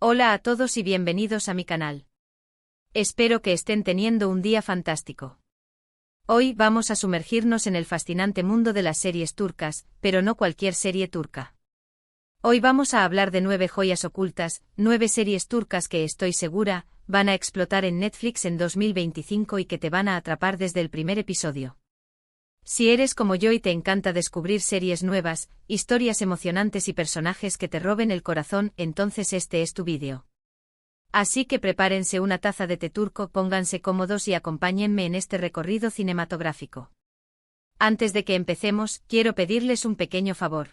Hola a todos y bienvenidos a mi canal. Espero que estén teniendo un día fantástico. Hoy vamos a sumergirnos en el fascinante mundo de las series turcas, pero no cualquier serie turca. Hoy vamos a hablar de 9 joyas ocultas, 9 series turcas que estoy segura van a explotar en Netflix en 2025 y que te van a atrapar desde el primer episodio. Si eres como yo y te encanta descubrir series nuevas, historias emocionantes y personajes que te roben el corazón, entonces este es tu vídeo. Así que prepárense una taza de té turco, pónganse cómodos y acompáñenme en este recorrido cinematográfico. Antes de que empecemos, quiero pedirles un pequeño favor.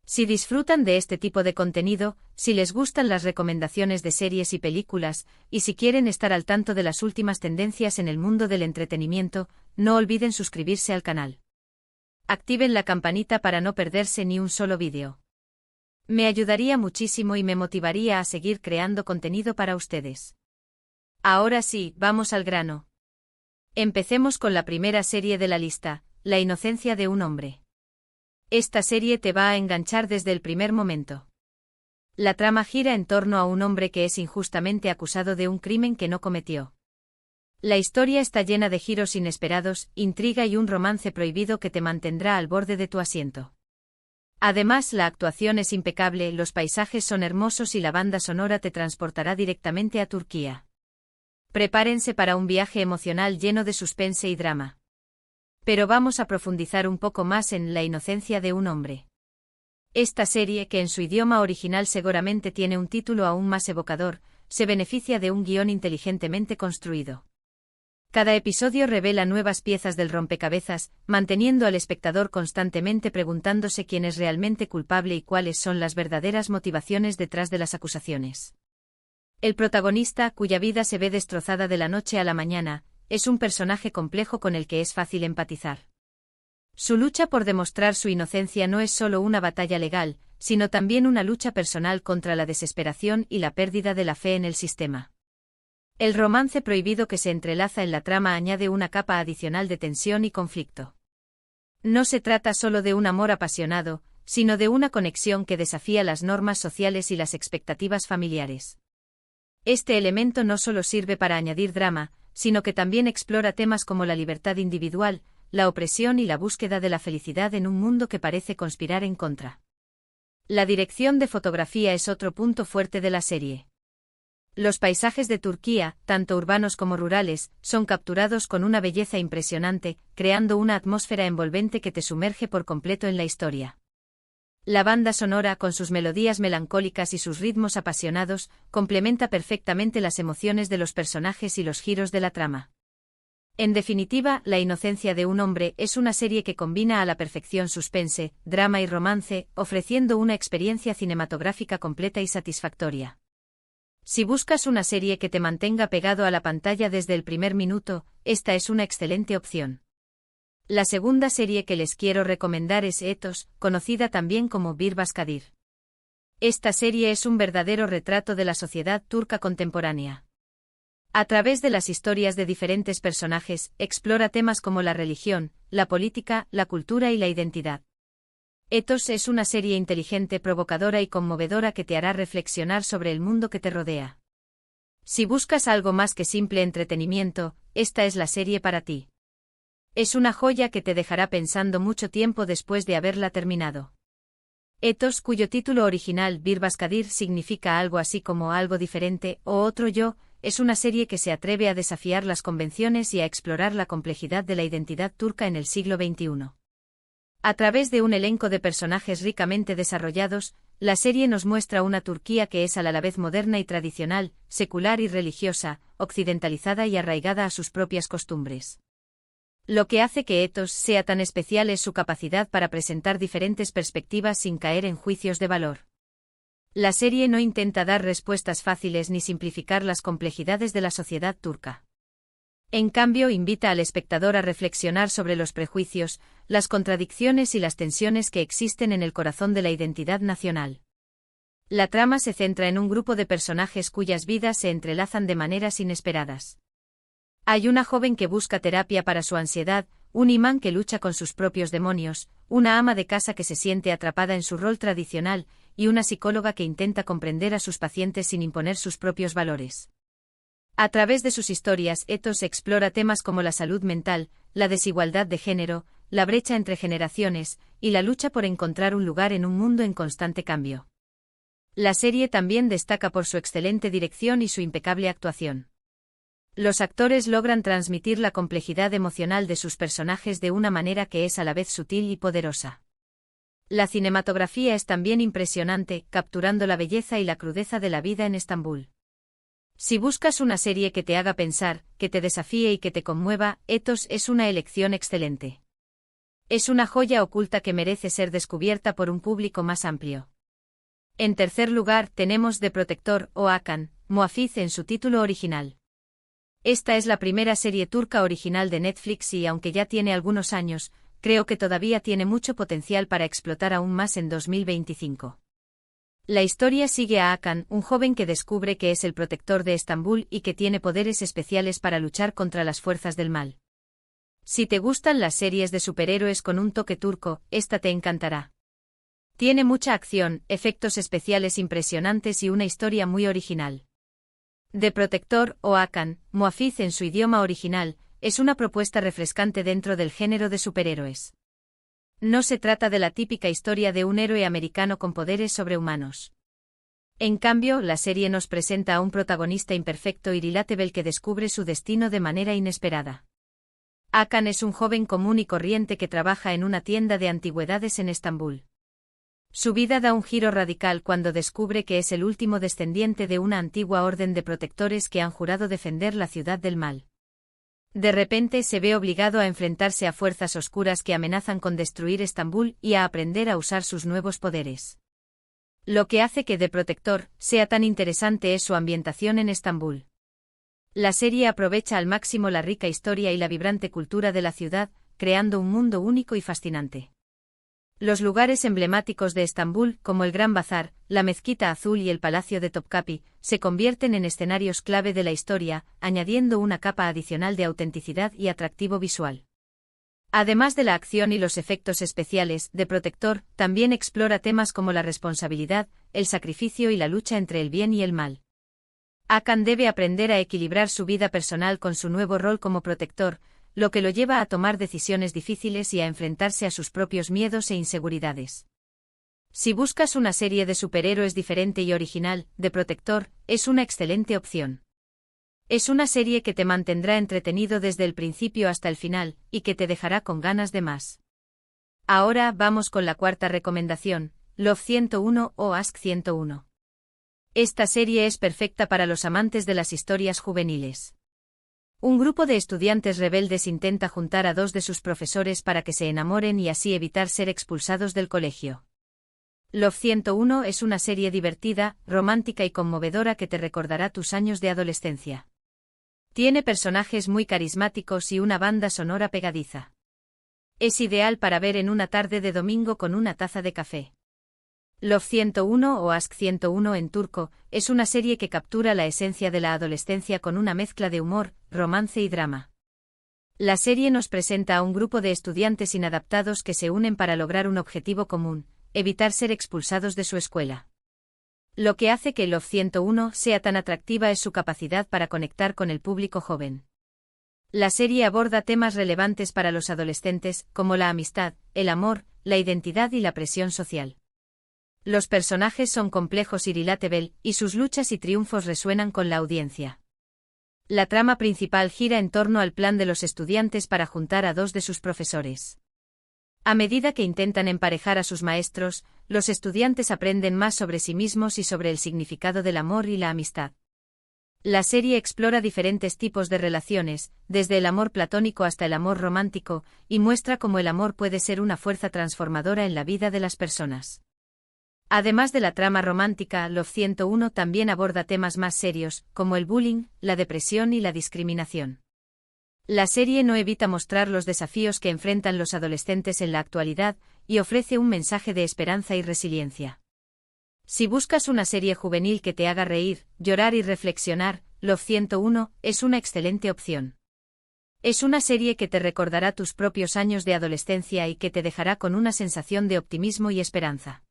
Si disfrutan de este tipo de contenido, si les gustan las recomendaciones de series y películas, y si quieren estar al tanto de las últimas tendencias en el mundo del entretenimiento, no olviden suscribirse al canal. Activen la campanita para no perderse ni un solo vídeo. Me ayudaría muchísimo y me motivaría a seguir creando contenido para ustedes. Ahora sí, vamos al grano. Empecemos con la primera serie de la lista, La inocencia de un hombre. Esta serie te va a enganchar desde el primer momento. La trama gira en torno a un hombre que es injustamente acusado de un crimen que no cometió. La historia está llena de giros inesperados, intriga y un romance prohibido que te mantendrá al borde de tu asiento. Además, la actuación es impecable, los paisajes son hermosos y la banda sonora te transportará directamente a Turquía. Prepárense para un viaje emocional lleno de suspense y drama. Pero vamos a profundizar un poco más en La inocencia de un hombre. Esta serie, que en su idioma original seguramente tiene un título aún más evocador, se beneficia de un guión inteligentemente construido. Cada episodio revela nuevas piezas del rompecabezas, manteniendo al espectador constantemente preguntándose quién es realmente culpable y cuáles son las verdaderas motivaciones detrás de las acusaciones. El protagonista, cuya vida se ve destrozada de la noche a la mañana, es un personaje complejo con el que es fácil empatizar. Su lucha por demostrar su inocencia no es solo una batalla legal, sino también una lucha personal contra la desesperación y la pérdida de la fe en el sistema. El romance prohibido que se entrelaza en la trama añade una capa adicional de tensión y conflicto. No se trata solo de un amor apasionado, sino de una conexión que desafía las normas sociales y las expectativas familiares. Este elemento no solo sirve para añadir drama, sino que también explora temas como la libertad individual, la opresión y la búsqueda de la felicidad en un mundo que parece conspirar en contra. La dirección de fotografía es otro punto fuerte de la serie. Los paisajes de Turquía, tanto urbanos como rurales, son capturados con una belleza impresionante, creando una atmósfera envolvente que te sumerge por completo en la historia. La banda sonora, con sus melodías melancólicas y sus ritmos apasionados, complementa perfectamente las emociones de los personajes y los giros de la trama. En definitiva, La inocencia de un hombre es una serie que combina a la perfección suspense, drama y romance, ofreciendo una experiencia cinematográfica completa y satisfactoria. Si buscas una serie que te mantenga pegado a la pantalla desde el primer minuto, esta es una excelente opción. La segunda serie que les quiero recomendar es Etos, conocida también como Bir Başkadır. Esta serie es un verdadero retrato de la sociedad turca contemporánea. A través de las historias de diferentes personajes, explora temas como la religión, la política, la cultura y la identidad. Etos es una serie inteligente, provocadora y conmovedora que te hará reflexionar sobre el mundo que te rodea. Si buscas algo más que simple entretenimiento, esta es la serie para ti. Es una joya que te dejará pensando mucho tiempo después de haberla terminado. Etos, cuyo título original Bir Başkadır significa algo así como algo diferente o otro yo, es una serie que se atreve a desafiar las convenciones y a explorar la complejidad de la identidad turca en el siglo XXI. A través de un elenco de personajes ricamente desarrollados, la serie nos muestra una Turquía que es a la vez moderna y tradicional, secular y religiosa, occidentalizada y arraigada a sus propias costumbres. Lo que hace que Etos sea tan especial es su capacidad para presentar diferentes perspectivas sin caer en juicios de valor. La serie no intenta dar respuestas fáciles ni simplificar las complejidades de la sociedad turca. En cambio, invita al espectador a reflexionar sobre los prejuicios, las contradicciones y las tensiones que existen en el corazón de la identidad nacional. La trama se centra en un grupo de personajes cuyas vidas se entrelazan de maneras inesperadas. Hay una joven que busca terapia para su ansiedad, un imán que lucha con sus propios demonios, una ama de casa que se siente atrapada en su rol tradicional, y una psicóloga que intenta comprender a sus pacientes sin imponer sus propios valores. A través de sus historias, Ethos explora temas como la salud mental, la desigualdad de género, la brecha entre generaciones, y la lucha por encontrar un lugar en un mundo en constante cambio. La serie también destaca por su excelente dirección y su impecable actuación. Los actores logran transmitir la complejidad emocional de sus personajes de una manera que es a la vez sutil y poderosa. La cinematografía es también impresionante, capturando la belleza y la crudeza de la vida en Estambul. Si buscas una serie que te haga pensar, que te desafíe y que te conmueva, Ethos es una elección excelente. Es una joya oculta que merece ser descubierta por un público más amplio. En tercer lugar tenemos The Protector o Hakan, Muhafız en su título original. Esta es la primera serie turca original de Netflix y aunque ya tiene algunos años, creo que todavía tiene mucho potencial para explotar aún más en 2025. La historia sigue a Hakan, un joven que descubre que es el protector de Estambul y que tiene poderes especiales para luchar contra las fuerzas del mal. Si te gustan las series de superhéroes con un toque turco, esta te encantará. Tiene mucha acción, efectos especiales impresionantes y una historia muy original. The Protector o Hakan, Muhafız en su idioma original, es una propuesta refrescante dentro del género de superhéroes. No se trata de la típica historia de un héroe americano con poderes sobrehumanos. En cambio, la serie nos presenta a un protagonista imperfecto y relatable que descubre su destino de manera inesperada. Hakan es un joven común y corriente que trabaja en una tienda de antigüedades en Estambul. Su vida da un giro radical cuando descubre que es el último descendiente de una antigua orden de protectores que han jurado defender la ciudad del mal. De repente se ve obligado a enfrentarse a fuerzas oscuras que amenazan con destruir Estambul y a aprender a usar sus nuevos poderes. Lo que hace que The Protector sea tan interesante es su ambientación en Estambul. La serie aprovecha al máximo la rica historia y la vibrante cultura de la ciudad, creando un mundo único y fascinante. Los lugares emblemáticos de Estambul, como el Gran Bazar, la Mezquita Azul y el Palacio de Topkapi, se convierten en escenarios clave de la historia, añadiendo una capa adicional de autenticidad y atractivo visual. Además de la acción y los efectos especiales, The Protector también explora temas como la responsabilidad, el sacrificio y la lucha entre el bien y el mal. Hakan debe aprender a equilibrar su vida personal con su nuevo rol como protector, lo que lo lleva a tomar decisiones difíciles y a enfrentarse a sus propios miedos e inseguridades. Si buscas una serie de superhéroes diferente y original, The Protector es una excelente opción. Es una serie que te mantendrá entretenido desde el principio hasta el final, y que te dejará con ganas de más. Ahora vamos con la cuarta recomendación, Love 101 o Ask 101. Esta serie es perfecta para los amantes de las historias juveniles. Un grupo de estudiantes rebeldes intenta juntar a dos de sus profesores para que se enamoren y así evitar ser expulsados del colegio. Love 101 es una serie divertida, romántica y conmovedora que te recordará tus años de adolescencia. Tiene personajes muy carismáticos y una banda sonora pegadiza. Es ideal para ver en una tarde de domingo con una taza de café. Love 101 o Ask 101 en turco, es una serie que captura la esencia de la adolescencia con una mezcla de humor, romance y drama. La serie nos presenta a un grupo de estudiantes inadaptados que se unen para lograr un objetivo común, evitar ser expulsados de su escuela. Lo que hace que Love 101 sea tan atractiva es su capacidad para conectar con el público joven. La serie aborda temas relevantes para los adolescentes, como la amistad, el amor, la identidad y la presión social. Los personajes son complejos y relatable, y sus luchas y triunfos resuenan con la audiencia. La trama principal gira en torno al plan de los estudiantes para juntar a dos de sus profesores. A medida que intentan emparejar a sus maestros, los estudiantes aprenden más sobre sí mismos y sobre el significado del amor y la amistad. La serie explora diferentes tipos de relaciones, desde el amor platónico hasta el amor romántico, y muestra cómo el amor puede ser una fuerza transformadora en la vida de las personas. Además de la trama romántica, Love 101 también aborda temas más serios, como el bullying, la depresión y la discriminación. La serie no evita mostrar los desafíos que enfrentan los adolescentes en la actualidad, y ofrece un mensaje de esperanza y resiliencia. Si buscas una serie juvenil que te haga reír, llorar y reflexionar, Love 101 es una excelente opción. Es una serie que te recordará tus propios años de adolescencia y que te dejará con una sensación de optimismo y esperanza.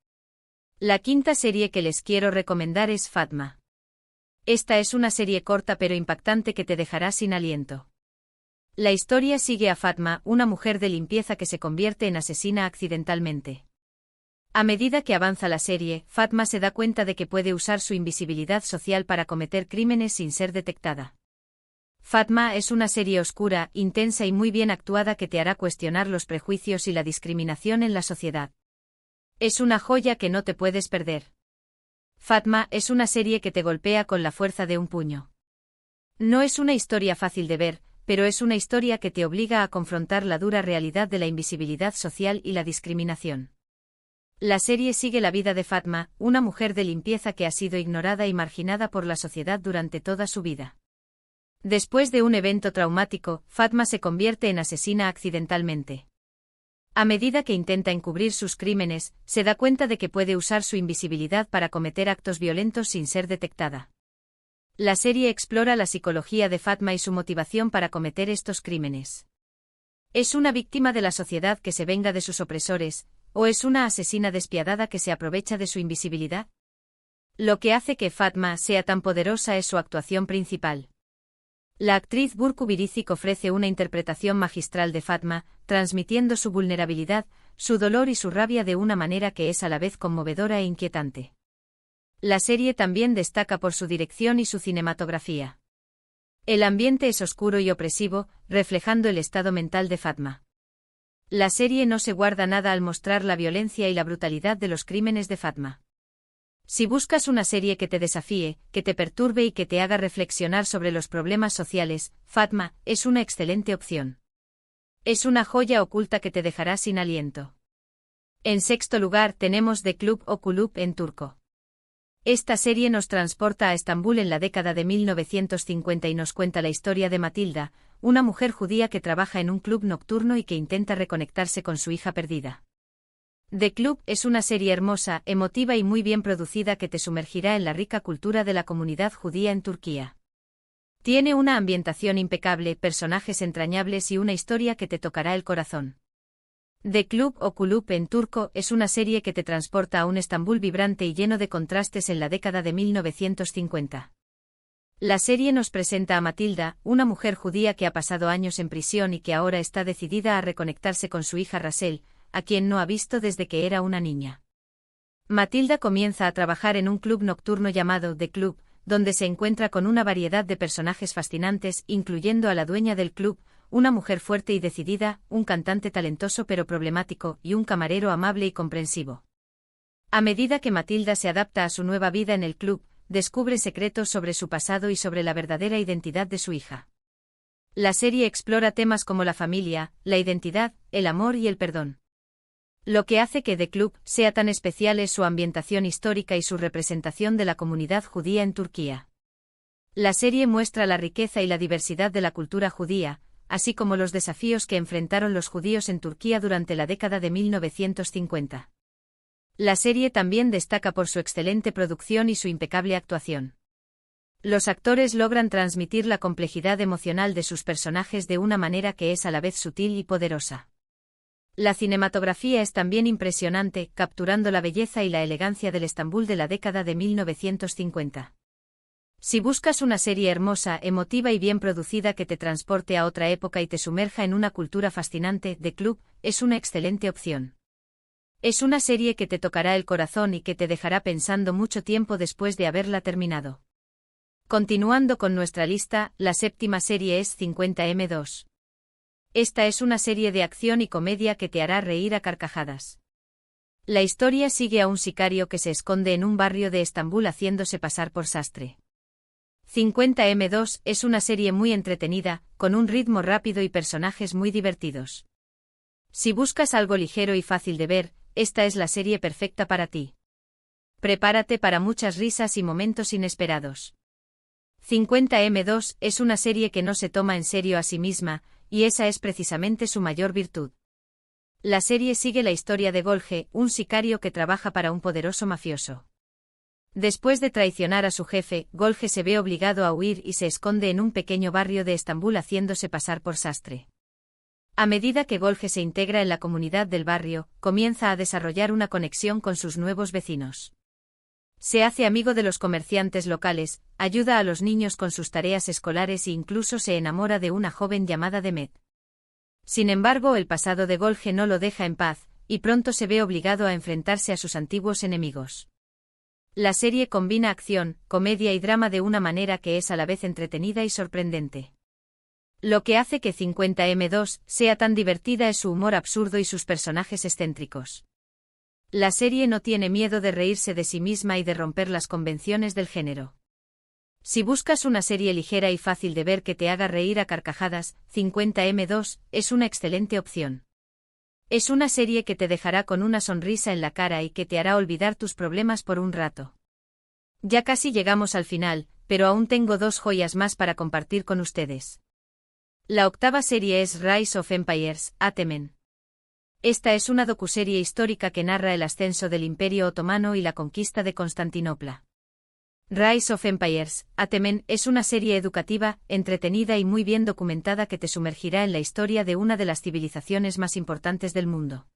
La quinta serie que les quiero recomendar es Fatma. Esta es una serie corta pero impactante que te dejará sin aliento. La historia sigue a Fatma, una mujer de limpieza que se convierte en asesina accidentalmente. A medida que avanza la serie, Fatma se da cuenta de que puede usar su invisibilidad social para cometer crímenes sin ser detectada. Fatma es una serie oscura, intensa y muy bien actuada que te hará cuestionar los prejuicios y la discriminación en la sociedad. Es una joya que no te puedes perder. Fatma es una serie que te golpea con la fuerza de un puño. No es una historia fácil de ver, pero es una historia que te obliga a confrontar la dura realidad de la invisibilidad social y la discriminación. La serie sigue la vida de Fatma, una mujer de limpieza que ha sido ignorada y marginada por la sociedad durante toda su vida. Después de un evento traumático, Fatma se convierte en asesina accidentalmente. A medida que intenta encubrir sus crímenes, se da cuenta de que puede usar su invisibilidad para cometer actos violentos sin ser detectada. La serie explora la psicología de Fatma y su motivación para cometer estos crímenes. ¿Es una víctima de la sociedad que se venga de sus opresores, o es una asesina despiadada que se aprovecha de su invisibilidad? Lo que hace que Fatma sea tan poderosa es su actuación principal. La actriz Burcu Biricik ofrece una interpretación magistral de Fatma, transmitiendo su vulnerabilidad, su dolor y su rabia de una manera que es a la vez conmovedora e inquietante. La serie también destaca por su dirección y su cinematografía. El ambiente es oscuro y opresivo, reflejando el estado mental de Fatma. La serie no se guarda nada al mostrar la violencia y la brutalidad de los crímenes de Fatma. Si buscas una serie que te desafíe, que te perturbe y que te haga reflexionar sobre los problemas sociales, Fatma es una excelente opción. Es una joya oculta que te dejará sin aliento. En sexto lugar tenemos The Club o Kulüp en turco. Esta serie nos transporta a Estambul en la década de 1950 y nos cuenta la historia de Matilda, una mujer judía que trabaja en un club nocturno y que intenta reconectarse con su hija perdida. The Club es una serie hermosa, emotiva y muy bien producida que te sumergirá en la rica cultura de la comunidad judía en Turquía. Tiene una ambientación impecable, personajes entrañables y una historia que te tocará el corazón. The Club o Kulüp en turco es una serie que te transporta a un Estambul vibrante y lleno de contrastes en la década de 1950. La serie nos presenta a Matilda, una mujer judía que ha pasado años en prisión y que ahora está decidida a reconectarse con su hija Rasel, a quien no ha visto desde que era una niña. Matilda comienza a trabajar en un club nocturno llamado The Club, donde se encuentra con una variedad de personajes fascinantes, incluyendo a la dueña del club, una mujer fuerte y decidida, un cantante talentoso pero problemático y un camarero amable y comprensivo. A medida que Matilda se adapta a su nueva vida en el club, descubre secretos sobre su pasado y sobre la verdadera identidad de su hija. La serie explora temas como la familia, la identidad, el amor y el perdón. Lo que hace que The Club sea tan especial es su ambientación histórica y su representación de la comunidad judía en Turquía. La serie muestra la riqueza y la diversidad de la cultura judía, así como los desafíos que enfrentaron los judíos en Turquía durante la década de 1950. La serie también destaca por su excelente producción y su impecable actuación. Los actores logran transmitir la complejidad emocional de sus personajes de una manera que es a la vez sutil y poderosa. La cinematografía es también impresionante, capturando la belleza y la elegancia del Estambul de la década de 1950. Si buscas una serie hermosa, emotiva y bien producida que te transporte a otra época y te sumerja en una cultura fascinante, The Club es una excelente opción. Es una serie que te tocará el corazón y que te dejará pensando mucho tiempo después de haberla terminado. Continuando con nuestra lista, la séptima serie es 50M2. Esta es una serie de acción y comedia que te hará reír a carcajadas. La historia sigue a un sicario que se esconde en un barrio de Estambul haciéndose pasar por sastre. 50M2 es una serie muy entretenida, con un ritmo rápido y personajes muy divertidos. Si buscas algo ligero y fácil de ver, esta es la serie perfecta para ti. Prepárate para muchas risas y momentos inesperados. 50M2 es una serie que no se toma en serio a sí misma, y esa es precisamente su mayor virtud. La serie sigue la historia de Golge, un sicario que trabaja para un poderoso mafioso. Después de traicionar a su jefe, Golge se ve obligado a huir y se esconde en un pequeño barrio de Estambul haciéndose pasar por sastre. A medida que Golge se integra en la comunidad del barrio, comienza a desarrollar una conexión con sus nuevos vecinos. Se hace amigo de los comerciantes locales, ayuda a los niños con sus tareas escolares e incluso se enamora de una joven llamada Demet. Sin embargo, el pasado de Golge no lo deja en paz, y pronto se ve obligado a enfrentarse a sus antiguos enemigos. La serie combina acción, comedia y drama de una manera que es a la vez entretenida y sorprendente. Lo que hace que 50M2 sea tan divertida es su humor absurdo y sus personajes excéntricos. La serie no tiene miedo de reírse de sí misma y de romper las convenciones del género. Si buscas una serie ligera y fácil de ver que te haga reír a carcajadas, 50M2 es una excelente opción. Es una serie que te dejará con una sonrisa en la cara y que te hará olvidar tus problemas por un rato. Ya casi llegamos al final, pero aún tengo 2 joyas más para compartir con ustedes. La octava serie es Rise of Empires, Atemen. Esta es una docuserie histórica que narra el ascenso del Imperio Otomano y la conquista de Constantinopla. Rise of Empires, Atemen es una serie educativa, entretenida y muy bien documentada que te sumergirá en la historia de una de las civilizaciones más importantes del mundo.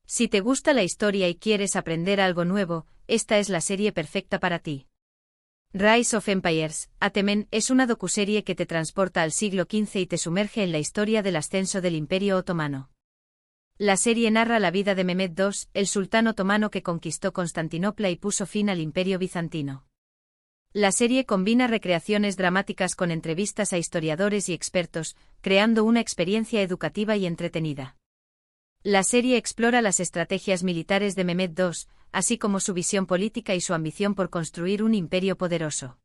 Si te gusta la historia y quieres aprender algo nuevo, esta es la serie perfecta para ti. Rise of Empires, Atemen es una docuserie que te transporta al siglo XV y te sumerge en la historia del ascenso del Imperio Otomano. La serie narra la vida de Mehmed II, el sultán otomano que conquistó Constantinopla y puso fin al Imperio bizantino. La serie combina recreaciones dramáticas con entrevistas a historiadores y expertos, creando una experiencia educativa y entretenida. La serie explora las estrategias militares de Mehmed II, así como su visión política y su ambición por construir un imperio poderoso.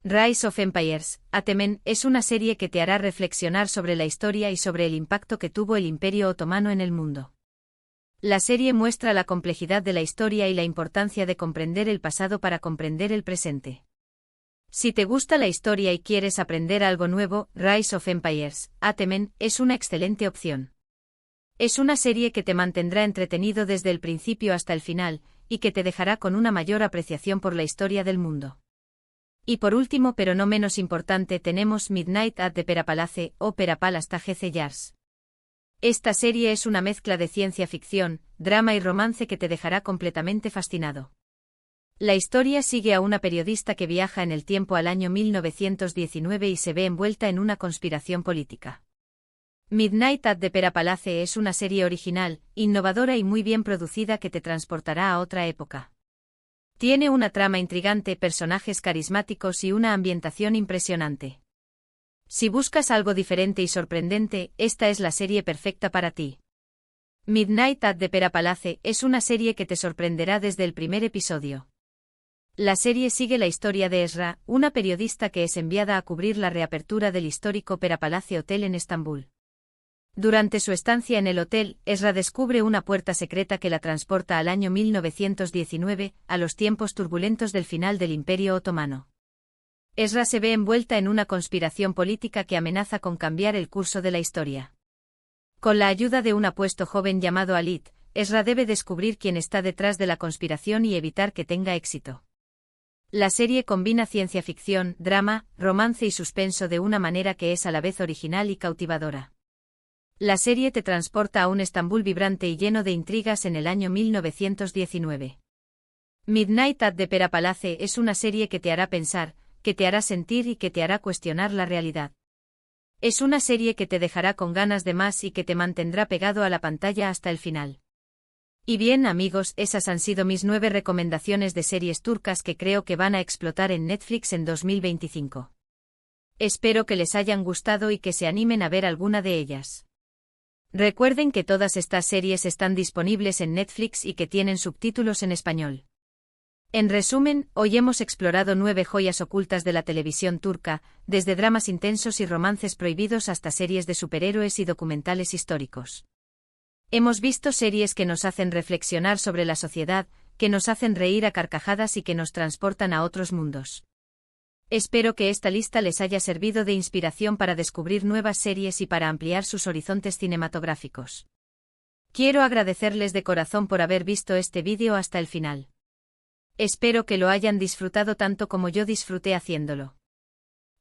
Rise of Empires, Atemen es una serie que te hará reflexionar sobre la historia y sobre el impacto que tuvo el Imperio Otomano en el mundo. La serie muestra la complejidad de la historia y la importancia de comprender el pasado para comprender el presente. Si te gusta la historia y quieres aprender algo nuevo, Rise of Empires, Atemen es una excelente opción. Es una serie que te mantendrá entretenido desde el principio hasta el final, y que te dejará con una mayor apreciación por la historia del mundo. Y por último pero no menos importante tenemos Midnight at the Opera Palace o Opera Palace GC Jars. Esta serie es una mezcla de ciencia ficción, drama y romance que te dejará completamente fascinado. La historia sigue a una periodista que viaja en el tiempo al año 1919 y se ve envuelta en una conspiración política. Midnight at the Opera Palace es una serie original, innovadora y muy bien producida que te transportará a otra época. Tiene una trama intrigante, personajes carismáticos y una ambientación impresionante. Si buscas algo diferente y sorprendente, esta es la serie perfecta para ti. Midnight at the Opera Palace es una serie que te sorprenderá desde el primer episodio. La serie sigue la historia de Esra, una periodista que es enviada a cubrir la reapertura del histórico Opera Palace Hotel en Estambul. Durante su estancia en el hotel, Esra descubre una puerta secreta que la transporta al año 1919, a los tiempos turbulentos del final del Imperio Otomano. Esra se ve envuelta en una conspiración política que amenaza con cambiar el curso de la historia. Con la ayuda de un apuesto joven llamado Alit, Esra debe descubrir quién está detrás de la conspiración y evitar que tenga éxito. La serie combina ciencia ficción, drama, romance y suspenso de una manera que es a la vez original y cautivadora. La serie te transporta a un Estambul vibrante y lleno de intrigas en el año 1919. Midnight at the Opera Palace es una serie que te hará pensar, que te hará sentir y que te hará cuestionar la realidad. Es una serie que te dejará con ganas de más y que te mantendrá pegado a la pantalla hasta el final. Y bien amigos, esas han sido mis 9 recomendaciones de series turcas que creo que van a explotar en Netflix en 2025. Espero que les hayan gustado y que se animen a ver alguna de ellas. Recuerden que todas estas series están disponibles en Netflix y que tienen subtítulos en español. En resumen, hoy hemos explorado 9 joyas ocultas de la televisión turca, desde dramas intensos y romances prohibidos hasta series de superhéroes y documentales históricos. Hemos visto series que nos hacen reflexionar sobre la sociedad, que nos hacen reír a carcajadas y que nos transportan a otros mundos. Espero que esta lista les haya servido de inspiración para descubrir nuevas series y para ampliar sus horizontes cinematográficos. Quiero agradecerles de corazón por haber visto este vídeo hasta el final. Espero que lo hayan disfrutado tanto como yo disfruté haciéndolo.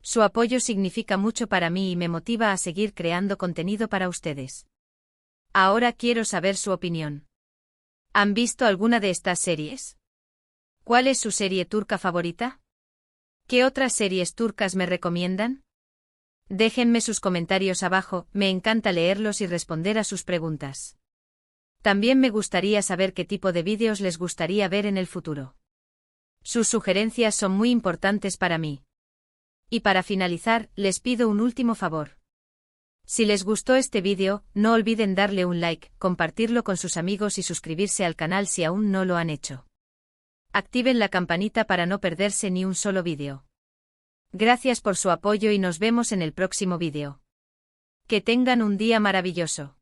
Su apoyo significa mucho para mí y me motiva a seguir creando contenido para ustedes. Ahora quiero saber su opinión. ¿Han visto alguna de estas series? ¿Cuál es su serie turca favorita? ¿Qué otras series turcas me recomiendan? Déjenme sus comentarios abajo, me encanta leerlos y responder a sus preguntas. También me gustaría saber qué tipo de vídeos les gustaría ver en el futuro. Sus sugerencias son muy importantes para mí. Y para finalizar, les pido un último favor. Si les gustó este vídeo, no olviden darle un like, compartirlo con sus amigos y suscribirse al canal si aún no lo han hecho. Activen la campanita para no perderse ni un solo vídeo. Gracias por su apoyo y nos vemos en el próximo vídeo. Que tengan un día maravilloso.